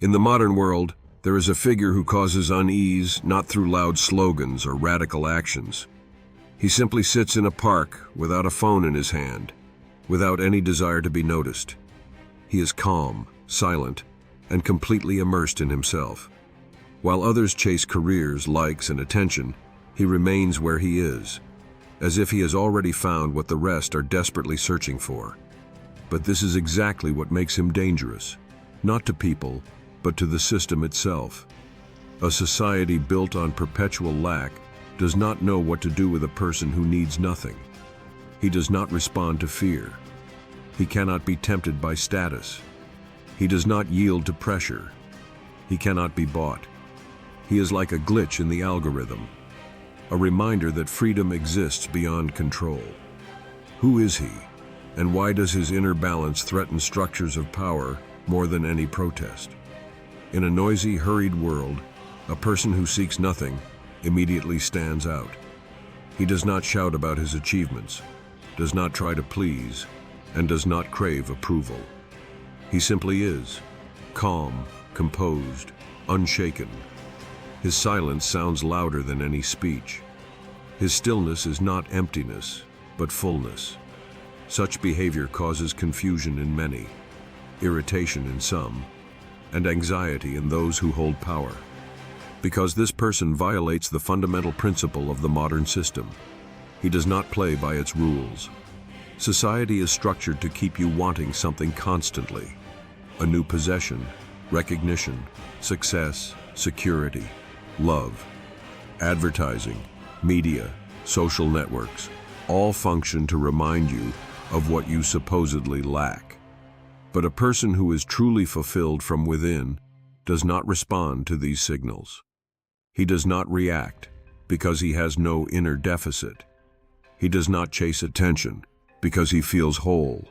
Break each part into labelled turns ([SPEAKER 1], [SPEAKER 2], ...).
[SPEAKER 1] In the modern world, there is a figure who causes unease not through loud slogans or radical actions. He simply sits in a park without a phone in his hand, without any desire to be noticed. He is calm, silent, and completely immersed in himself. While others chase careers, likes, and attention, he remains where he is, as if he has already found what the rest are desperately searching for. But this is exactly what makes him dangerous, not to people, but to the system itself. A society built on perpetual lack does not know what to do with a person who needs nothing. He does not respond to fear. He cannot be tempted by status. He does not yield to pressure. He cannot be bought. He is like a glitch in the algorithm, a reminder that freedom exists beyond control. Who is he, and why does his inner balance threaten structures of power more than any protest? In a noisy, hurried world, a person who seeks nothing immediately stands out. He does not shout about his achievements, does not try to please, and does not crave approval. He simply is, calm, composed, unshaken. His silence sounds louder than any speech. His stillness is not emptiness, but fullness. Such behavior causes confusion in many, irritation in some, and anxiety in those who hold power. Because this person violates the fundamental principle of the modern system. He does not play by its rules. Society is structured to keep you wanting something constantly. A new possession, recognition, success, security, love. Advertising, media, social networks, all function to remind you of what you supposedly lack. But a person who is truly fulfilled from within does not respond to these signals. He does not react because he has no inner deficit. He does not chase attention because he feels whole.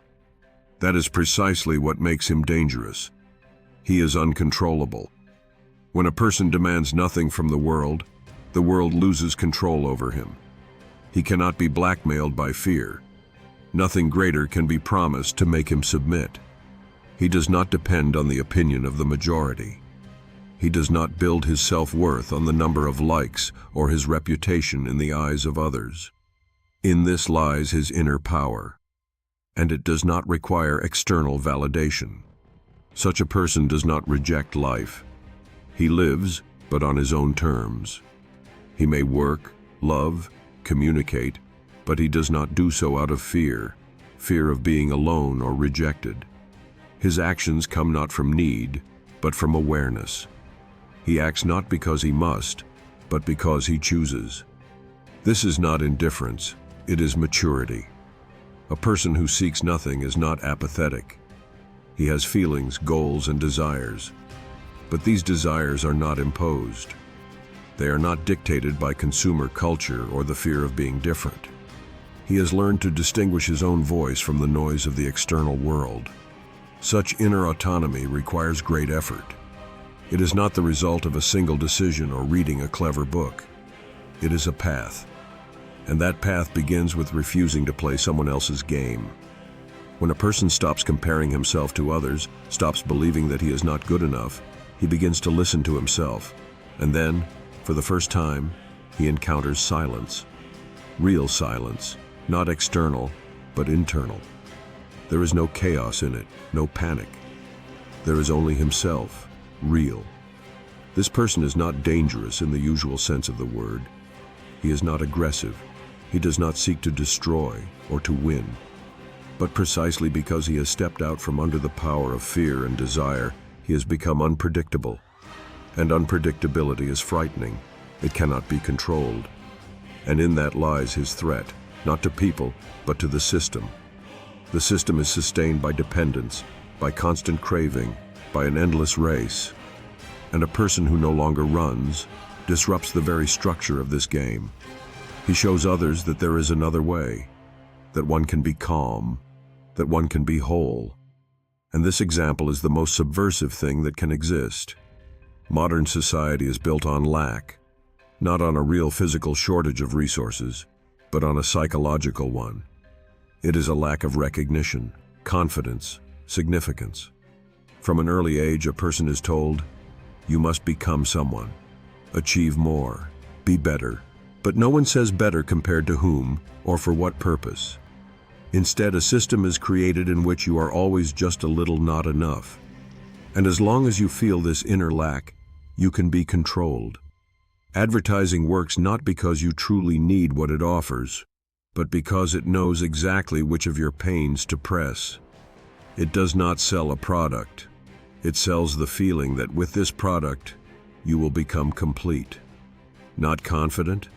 [SPEAKER 1] That is precisely what makes him dangerous. He is uncontrollable. When a person demands nothing from the world loses control over him. He cannot be blackmailed by fear. Nothing greater can be promised to make him submit. He does not depend on the opinion of the majority. He does not build his self-worth on the number of likes or his reputation in the eyes of others. In this lies his inner power, and it does not require external validation. Such a person does not reject life. He lives, but on his own terms. He may work, love, communicate, but he does not do so out of fear of being alone or rejected. His actions come not from need, but from awareness. He acts not because he must, but because he chooses. This is not indifference, it is maturity. A person who seeks nothing is not apathetic. He has feelings, goals, and desires. But these desires are not imposed. They are not dictated by consumer culture or the fear of being different. He has learned to distinguish his own voice from the noise of the external world. Such inner autonomy requires great effort. It is not the result of a single decision or reading a clever book. It is a path. And that path begins with refusing to play someone else's game. When a person stops comparing himself to others, stops believing that he is not good enough, he begins to listen to himself. And then, for the first time, he encounters silence. Real silence, not external, but internal. There is no chaos in it, no panic. There is only himself, real. This person is not dangerous in the usual sense of the word. He is not aggressive. He does not seek to destroy or to win. But precisely because he has stepped out from under the power of fear and desire, he has become unpredictable. And unpredictability is frightening. It cannot be controlled. And in that lies his threat, not to people, but to the system. The system is sustained by dependence, by constant craving, by an endless race. And a person who no longer runs disrupts the very structure of this game. He shows others that there is another way, that one can be calm, that one can be whole. And this example is the most subversive thing that can exist. Modern society is built on lack, not on a real physical shortage of resources, but on a psychological one. It is a lack of recognition, confidence, significance. From an early age, a person is told, you must become someone, achieve more, be better. But no one says better compared to whom or for what purpose. Instead, a system is created in which you are always just a little not enough. And as long as you feel this inner lack, you can be controlled. Advertising works not because you truly need what it offers, but because it knows exactly which of your pains to press. It does not sell a product. It sells the feeling that with this product, you will become complete. Not confident?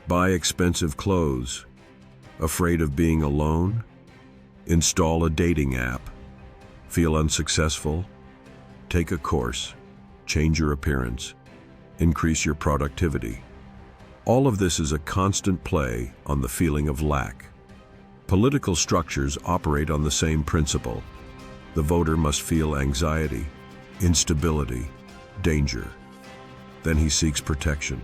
[SPEAKER 1] Buy expensive clothes. Afraid of being alone? Install a dating app. Feel unsuccessful? Take a course. Change your appearance. Increase your productivity. All of this is a constant play on the feeling of lack. Political structures operate on the same principle. The voter must feel anxiety, instability, danger. Then he seeks protection.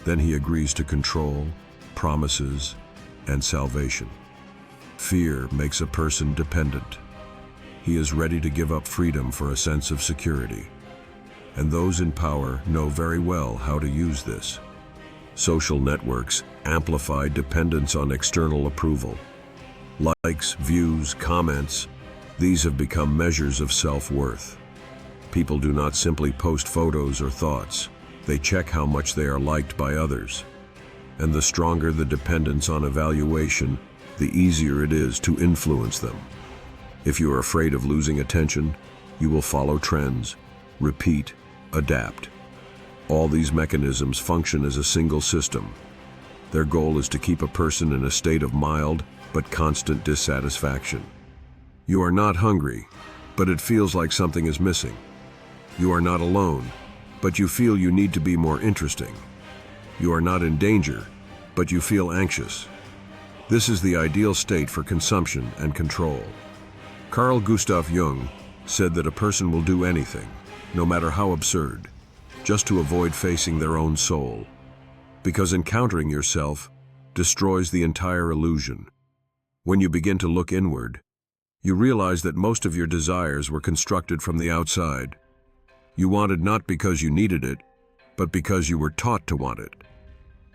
[SPEAKER 1] Then he agrees to control, promises, and salvation. Fear makes a person dependent. He is ready to give up freedom for a sense of security. And those in power know very well how to use this. Social networks amplify dependence on external approval. Likes, views, comments, these have become measures of self-worth. People do not simply post photos or thoughts. They check how much they are liked by others. And the stronger the dependence on evaluation, the easier it is to influence them. If you are afraid of losing attention, you will follow trends, repeat, adapt. All these mechanisms function as a single system. Their goal is to keep a person in a state of mild but constant dissatisfaction. You are not hungry, but it feels like something is missing. You are not alone, but you feel you need to be more interesting. You are not in danger, but you feel anxious. This is the ideal state for consumption and control. Carl Gustav Jung said that a person will do anything, no matter how absurd, just to avoid facing their own soul, because encountering yourself destroys the entire illusion. When you begin to look inward, you realize that most of your desires were constructed from the outside. You wanted not because you needed it, but because you were taught to want it.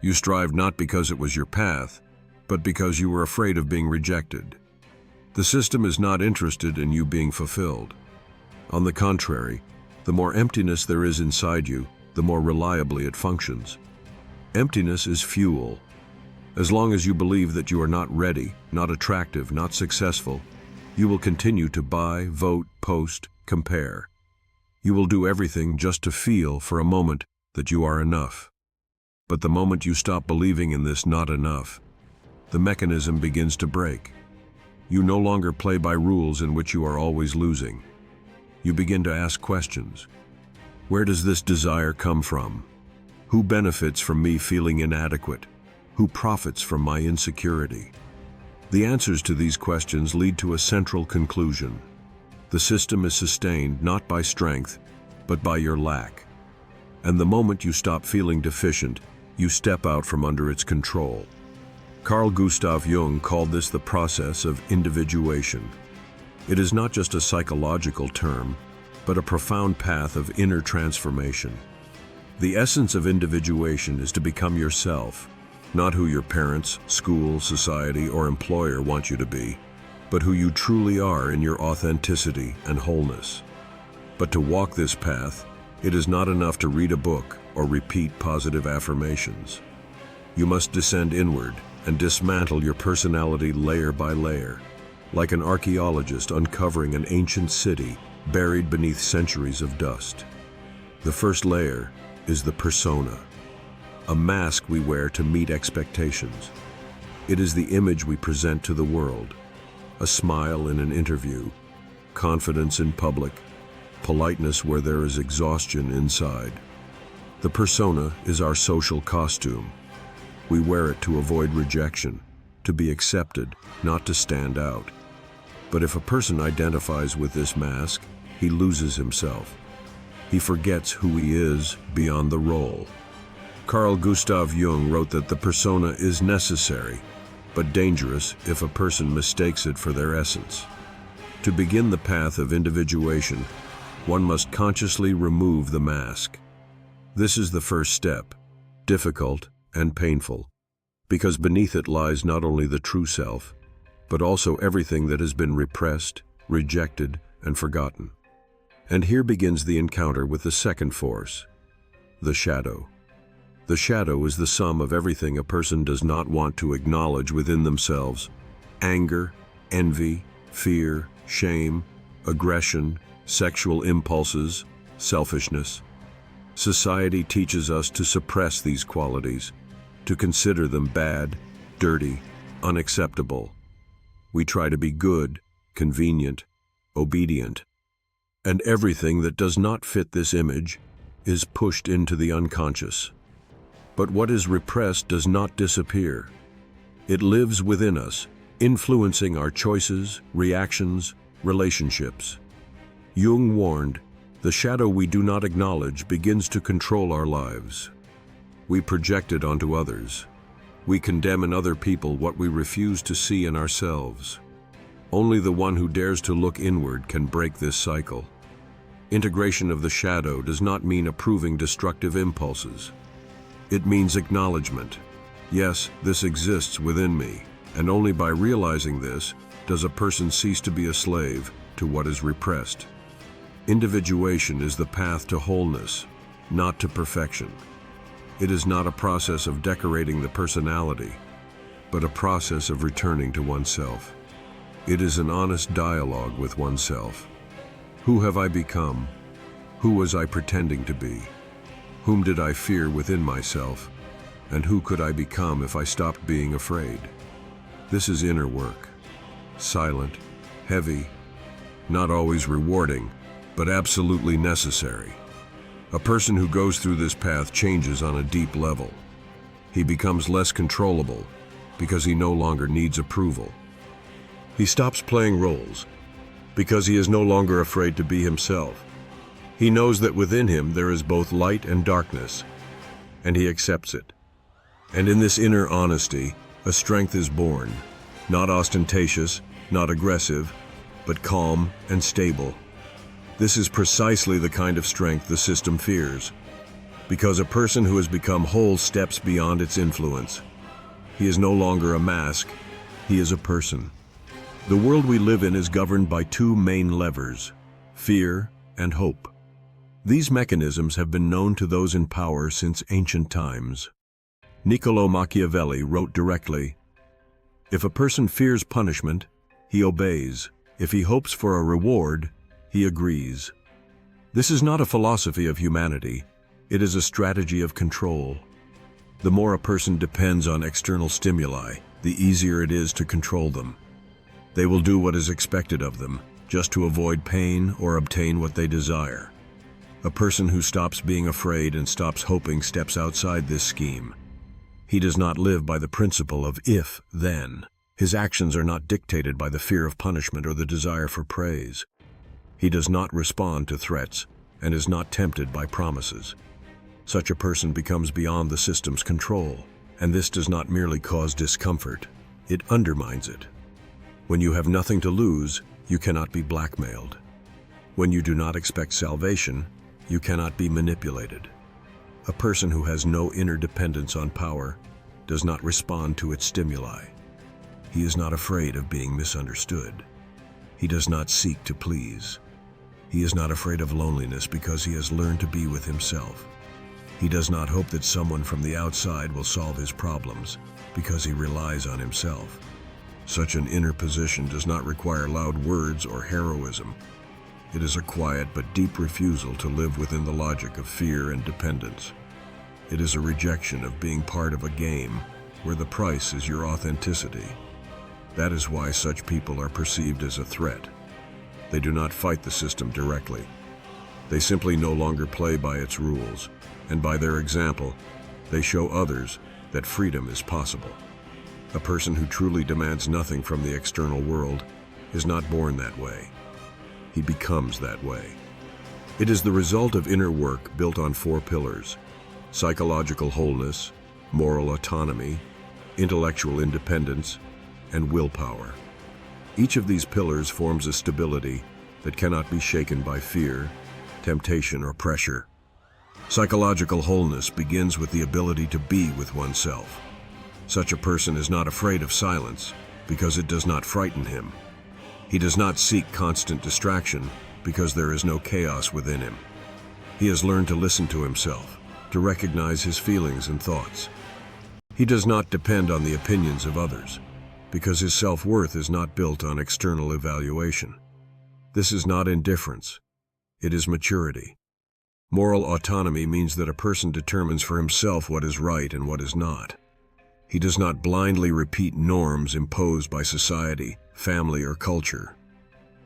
[SPEAKER 1] You strived not because it was your path, but because you were afraid of being rejected. The system is not interested in you being fulfilled. On the contrary, the more emptiness there is inside you, the more reliably it functions. Emptiness is fuel. As long as you believe that you are not ready, not attractive, not successful, you will continue to buy, vote, post, compare. You will do everything just to feel for a moment that you are enough. But the moment you stop believing in this not enough, the mechanism begins to break. You no longer play by rules in which you are always losing. You begin to ask questions. Where does this desire come from? Who benefits from me feeling inadequate? Who profits from my insecurity? The answers to these questions lead to a central conclusion. The system is sustained not by strength, but by your lack. And the moment you stop feeling deficient, you step out from under its control. Carl Gustav Jung called this the process of individuation. It is not just a psychological term, but a profound path of inner transformation. The essence of individuation is to become yourself, not who your parents, school, society, or employer want you to be, but who you truly are in your authenticity and wholeness. But to walk this path, it is not enough to read a book or repeat positive affirmations. You must descend inward and dismantle your personality layer by layer, like an archaeologist uncovering an ancient city buried beneath centuries of dust. The first layer is the persona, a mask we wear to meet expectations. It is the image we present to the world, a smile in an interview, confidence in public, politeness where there is exhaustion inside. The persona is our social costume. We wear it to avoid rejection, to be accepted, not to stand out. But if a person identifies with this mask, he loses himself. He forgets who he is beyond the role. Carl Gustav Jung wrote that the persona is necessary, but dangerous if a person mistakes it for their essence. To begin the path of individuation, one must consciously remove the mask. This is the first step, difficult and painful, because beneath it lies not only the true self, but also everything that has been repressed, rejected, and forgotten. And here begins the encounter with the second force, the shadow. The shadow is the sum of everything a person does not want to acknowledge within themselves: anger, envy, fear, shame, aggression, sexual impulses, selfishness. Society teaches us to suppress these qualities, to consider them bad, dirty, unacceptable. We try to be good, convenient, obedient. And everything that does not fit this image is pushed into the unconscious. But what is repressed does not disappear. It lives within us, influencing our choices, reactions, relationships. Jung warned, the shadow we do not acknowledge begins to control our lives. We project it onto others. We condemn in other people what we refuse to see in ourselves. Only the one who dares to look inward can break this cycle. Integration of the shadow does not mean approving destructive impulses. It means acknowledgement. Yes, this exists within me, and only by realizing this does a person cease to be a slave to what is repressed. Individuation is the path to wholeness, not to perfection. It is not a process of decorating the personality, but a process of returning to oneself. It is an honest dialogue with oneself. Who have I become? Who was I pretending to be? Whom did I fear within myself? And who could I become if I stopped being afraid? This is inner work. Silent, heavy, not always rewarding, but absolutely necessary. A person who goes through this path changes on a deep level. He becomes less controllable because he no longer needs approval. He stops playing roles because he is no longer afraid to be himself. He knows that within him there is both light and darkness, and he accepts it. And in this inner honesty, a strength is born, not ostentatious, not aggressive, but calm and stable. This is precisely the kind of strength the system fears, because a person who has become whole steps beyond its influence. He is no longer a mask, he is a person. The world we live in is governed by two main levers, fear and hope. These mechanisms have been known to those in power since ancient times. Niccolò Machiavelli wrote directly, "If a person fears punishment, he obeys. If he hopes for a reward, he agrees." This is not a philosophy of humanity, it is a strategy of control. The more a person depends on external stimuli, the easier it is to control them. They will do what is expected of them, just to avoid pain or obtain what they desire. A person who stops being afraid and stops hoping steps outside this scheme. He does not live by the principle of if, then. His actions are not dictated by the fear of punishment or the desire for praise. He does not respond to threats and is not tempted by promises. Such a person becomes beyond the system's control, and this does not merely cause discomfort, it undermines it. When you have nothing to lose, you cannot be blackmailed. When you do not expect salvation, you cannot be manipulated. A person who has no inner dependence on power does not respond to its stimuli. He is not afraid of being misunderstood. He does not seek to please. He is not afraid of loneliness because he has learned to be with himself. He does not hope that someone from the outside will solve his problems because he relies on himself. Such an inner position does not require loud words or heroism. It is a quiet but deep refusal to live within the logic of fear and dependence. It is a rejection of being part of a game where the price is your authenticity. That is why such people are perceived as a threat. They do not fight the system directly. They simply no longer play by its rules, and by their example, they show others that freedom is possible. A person who truly demands nothing from the external world is not born that way. He becomes that way. It is the result of inner work built on 4 pillars: psychological wholeness, moral autonomy, intellectual independence, and willpower. Each of these pillars forms a stability that cannot be shaken by fear, temptation, or pressure. Psychological wholeness begins with the ability to be with oneself. Such a person is not afraid of silence because it does not frighten him. He does not seek constant distraction because there is no chaos within him. He has learned to listen to himself, to recognize his feelings and thoughts. He does not depend on the opinions of others because his self-worth is not built on external evaluation. This is not indifference. It is maturity. Moral autonomy means that a person determines for himself what is right and what is not. He does not blindly repeat norms imposed by society, family, or culture.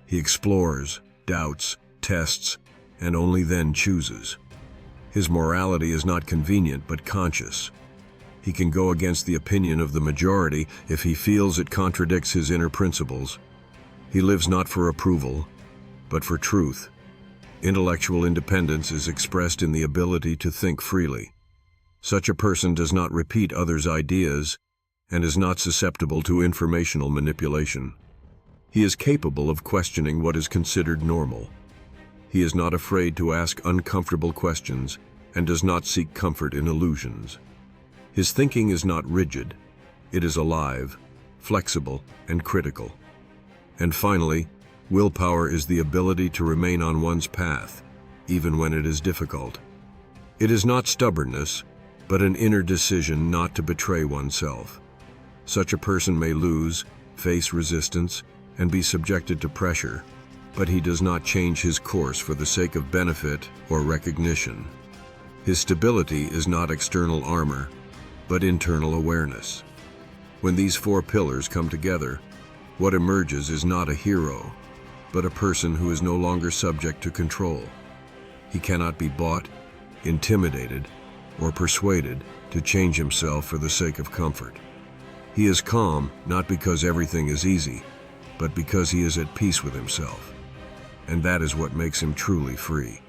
[SPEAKER 1] He explores, doubts, tests, and only then chooses. His morality is not convenient but conscious. He can go against the opinion of the majority if he feels it contradicts his inner principles. He lives not for approval, but for truth. Intellectual independence is expressed in the ability to think freely. Such a person does not repeat others' ideas and is not susceptible to informational manipulation. He is capable of questioning what is considered normal. He is not afraid to ask uncomfortable questions and does not seek comfort in illusions. His thinking is not rigid. It is alive, flexible, and critical. And finally, willpower is the ability to remain on one's path, even when it is difficult. It is not stubbornness, but an inner decision not to betray oneself. Such a person may lose, face resistance, and be subjected to pressure, but he does not change his course for the sake of benefit or recognition. His stability is not external armor, but internal awareness. When these four pillars come together, what emerges is not a hero, but a person who is no longer subject to control. He cannot be bought, intimidated, or persuaded to change himself for the sake of comfort. He is calm not because everything is easy, but because he is at peace with himself. And that is what makes him truly free.